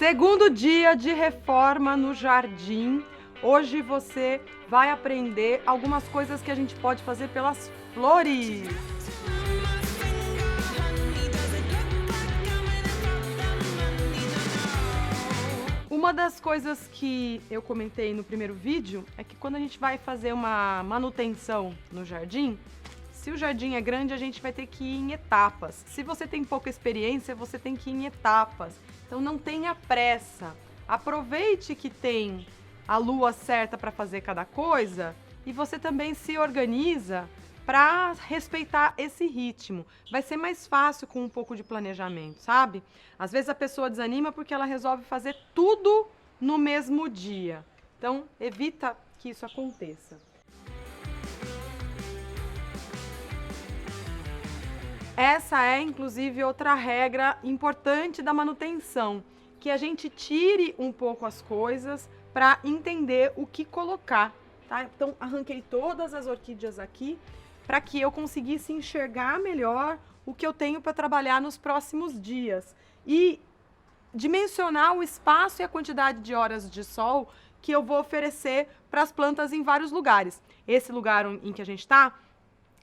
Segundo dia de reforma no jardim. Hoje você vai aprender algumas coisas que a gente pode fazer pelas flores. Uma das coisas que eu comentei no primeiro vídeo é que quando a gente vai fazer uma manutenção no jardim, se o jardim é grande, a gente vai ter que ir em etapas. Se você tem pouca experiência, você tem que ir em etapas. Então não tenha pressa. Aproveite que tem a lua certa para fazer cada coisa e você também se organiza para respeitar esse ritmo. Vai ser mais fácil com um pouco de planejamento, sabe? Às vezes a pessoa desanima porque ela resolve fazer tudo no mesmo dia. Então, evita que isso aconteça. Essa é, inclusive, outra regra importante da manutenção, que a gente tire um pouco as coisas para entender o que colocar, tá? Então, arranquei todas as orquídeas aqui para que eu conseguisse enxergar melhor o que eu tenho para trabalhar nos próximos dias e dimensionar o espaço e a quantidade de horas de sol que eu vou oferecer para as plantas em vários lugares. Esse lugar em que a gente está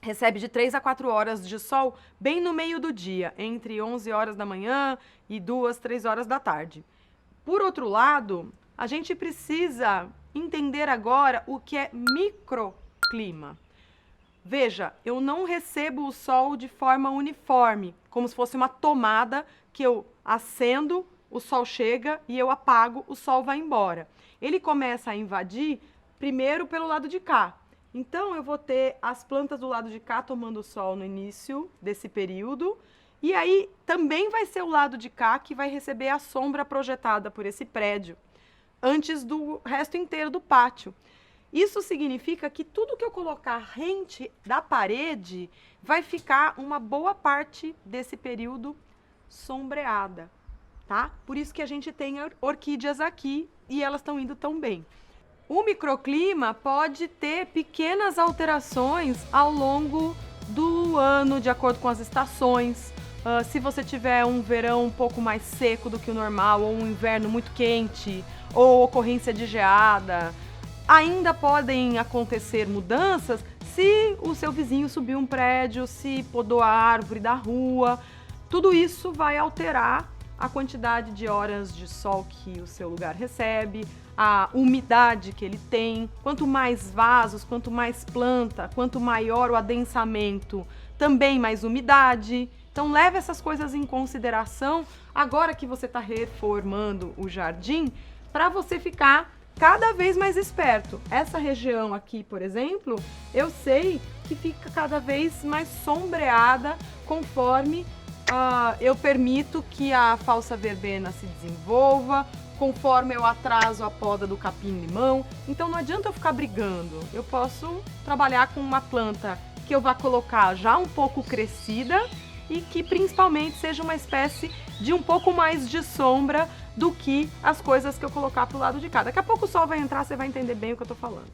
recebe de 3 a 4 horas de sol bem no meio do dia, entre 11 horas da manhã e 2, 3 horas da tarde. Por outro lado, a gente precisa entender agora o que é microclima. Veja, eu não recebo o sol de forma uniforme, como se fosse uma tomada que eu acendo, o sol chega e eu apago, o sol vai embora. Ele começa a invadir primeiro pelo lado de cá. Então, eu vou ter as plantas do lado de cá tomando sol no início desse período. E aí, também vai ser o lado de cá que vai receber a sombra projetada por esse prédio, antes do resto inteiro do pátio. Isso significa que tudo que eu colocar rente da parede vai ficar uma boa parte desse período sombreada, tá? Por isso que a gente tem orquídeas aqui e elas estão indo tão bem. O microclima pode ter pequenas alterações ao longo do ano, de acordo com as estações. Se você tiver um verão um pouco mais seco do que o normal, ou um inverno muito quente, ou ocorrência de geada, ainda podem acontecer mudanças se o seu vizinho subiu um prédio, se podou a árvore da rua. Tudo isso vai alterar a quantidade de horas de sol que o seu lugar recebe, a umidade que ele tem. Quanto mais vasos, quanto mais planta, quanto maior o adensamento, também mais umidade. Então leve essas coisas em consideração agora que você está reformando o jardim, para você ficar cada vez mais esperto. Essa região aqui, por exemplo, eu sei que fica cada vez mais sombreada conforme eu permito que a falsa verbena se desenvolva, conforme eu atraso a poda do capim-limão. Então não adianta eu ficar brigando. Eu posso trabalhar com uma planta que eu vá colocar já um pouco crescida e que principalmente seja uma espécie de um pouco mais de sombra do que as coisas que eu colocar pro lado de cá. Daqui a pouco o sol vai entrar, você vai entender bem o que eu tô falando.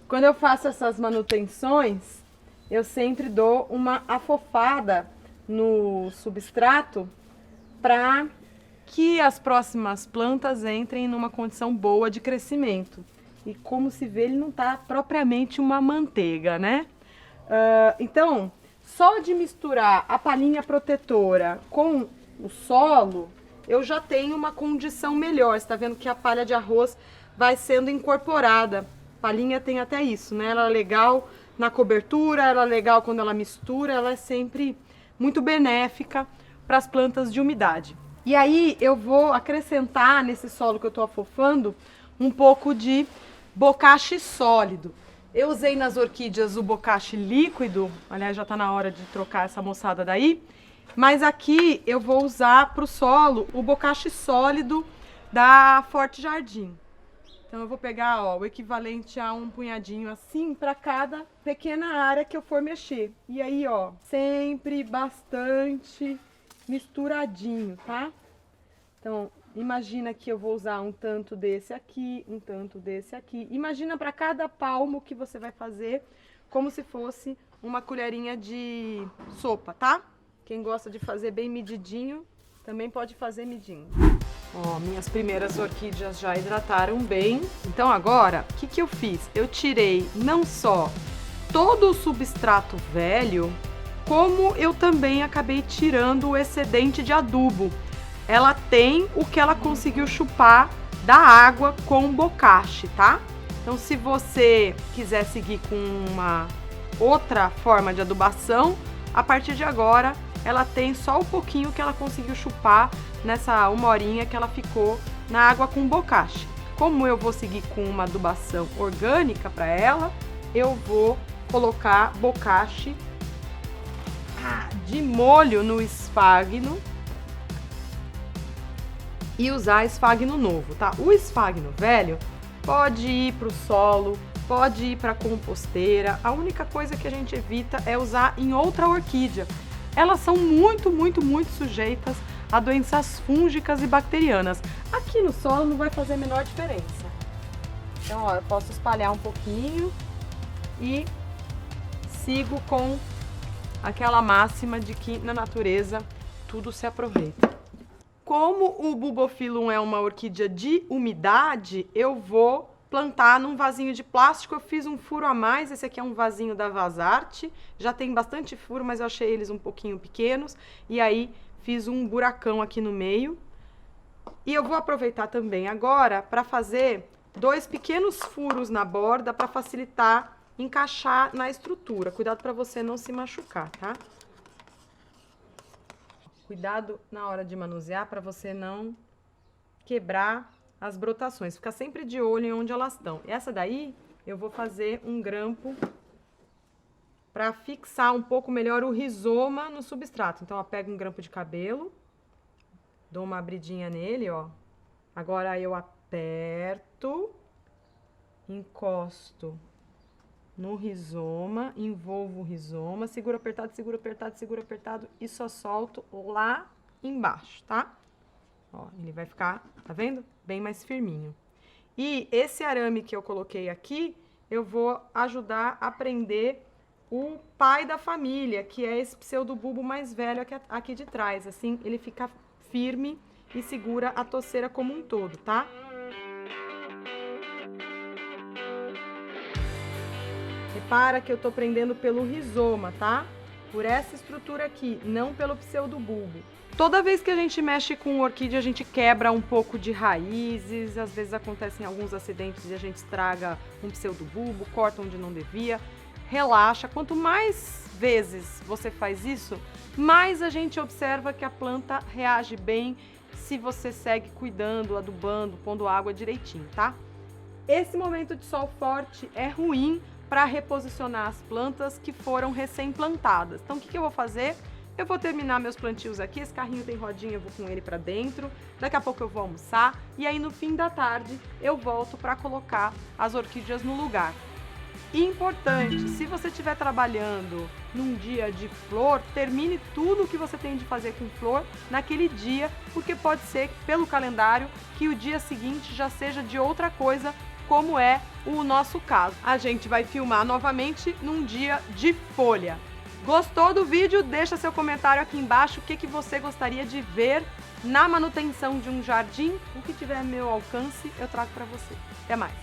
Quando eu faço essas manutenções, eu sempre dou uma afofada no substrato para que as próximas plantas entrem numa condição boa de crescimento. E como se vê, ele não tá propriamente uma manteiga, né? Então, só de misturar a palhinha protetora com o solo, eu já tenho uma condição melhor. Você tá vendo que a palha de arroz vai sendo incorporada. A palhinha tem até isso, né? Ela é legal na cobertura, ela é legal quando ela mistura, ela é sempre muito benéfica para as plantas de umidade. E aí eu vou acrescentar nesse solo que eu tô afofando um pouco de bocache sólido. Eu usei nas orquídeas o bocache líquido, aliás já tá na hora de trocar essa moçada daí, mas aqui eu vou usar para o solo o bocache sólido da Forte Jardim. Então eu vou pegar, ó, o equivalente a um punhadinho assim para cada pequena área que eu for mexer. E aí, ó, sempre bastante misturadinho, tá? Então, imagina que eu vou usar um tanto desse aqui, um tanto desse aqui. Imagina para cada palmo que você vai fazer como se fosse uma colherinha de sopa, tá? Quem gosta de fazer bem medidinho, também pode fazer medinho. Ó, minhas primeiras orquídeas já hidrataram bem. Então agora, o que que eu fiz? Eu tirei não só todo o substrato velho, como eu também acabei tirando o excedente de adubo. Ela tem o que ela conseguiu chupar da água com bocache, tá? Então se você quiser seguir com uma outra forma de adubação, a partir de agora ela tem só o pouquinho que ela conseguiu chupar nessa 1 horinha que ela ficou na água com bocache. Como eu vou seguir com uma adubação orgânica para ela, eu vou colocar bocache de molho no esfagno e usar esfagno novo, tá? O esfagno velho pode ir para o solo, pode ir para a composteira. A única coisa que a gente evita é usar em outra orquídea. Elas são muito sujeitas a doenças fúngicas e bacterianas. Aqui no solo não vai fazer a menor diferença. Então, ó, eu posso espalhar um pouquinho e sigo com aquela máxima de que na natureza tudo se aproveita. Como o Bulbophyllum é uma orquídea de umidade, eu vou plantar num vasinho de plástico. Eu fiz um furo a mais, esse aqui é um vasinho da Vazarte, já tem bastante furo, mas eu achei eles um pouquinho pequenos, e aí fiz um buracão aqui no meio. E eu vou aproveitar também agora para fazer 2 pequenos furos na borda para facilitar encaixar na estrutura. Cuidado para você não se machucar, tá? Cuidado na hora de manusear para você não quebrar as brotações. Fica sempre de olho em onde elas estão. Essa daí eu vou fazer um grampo para fixar um pouco melhor o rizoma no substrato. Então, eu pego um grampo de cabelo, dou uma abridinha nele, ó. Agora eu aperto, encosto no rizoma, envolvo o rizoma, seguro apertado, seguro apertado, seguro apertado e só solto lá embaixo, tá? Ó, ele vai ficar, tá vendo? Bem mais firminho. E esse arame que eu coloquei aqui, eu vou ajudar a prender o pai da família, que é esse pseudobulbo mais velho aqui de trás. Assim, ele fica firme e segura a toceira como um todo, tá? Repara que eu tô prendendo pelo rizoma, tá? Por essa estrutura aqui, não pelo pseudobulbo. Toda vez que a gente mexe com orquídea, a gente quebra um pouco de raízes, às vezes acontecem alguns acidentes e a gente estraga um pseudobulbo, corta onde não devia. Relaxa, quanto mais vezes você faz isso, mais a gente observa que a planta reage bem se você segue cuidando, adubando, pondo água direitinho, tá? Esse momento de sol forte é ruim para reposicionar as plantas que foram recém-plantadas. Então, o que eu vou fazer? Eu vou terminar meus plantios aqui, esse carrinho tem rodinha, eu vou com ele para dentro. Daqui a pouco eu vou almoçar e aí no fim da tarde eu volto para colocar as orquídeas no lugar. Importante, se você estiver trabalhando num dia de flor, termine tudo o que você tem de fazer com flor naquele dia, porque pode ser, pelo calendário, que o dia seguinte já seja de outra coisa, como é o nosso caso. A gente vai filmar novamente num dia de folha. Gostou do vídeo? Deixa seu comentário aqui embaixo, o que você gostaria de ver na manutenção de um jardim. O que tiver a meu alcance, eu trago para você. Até mais!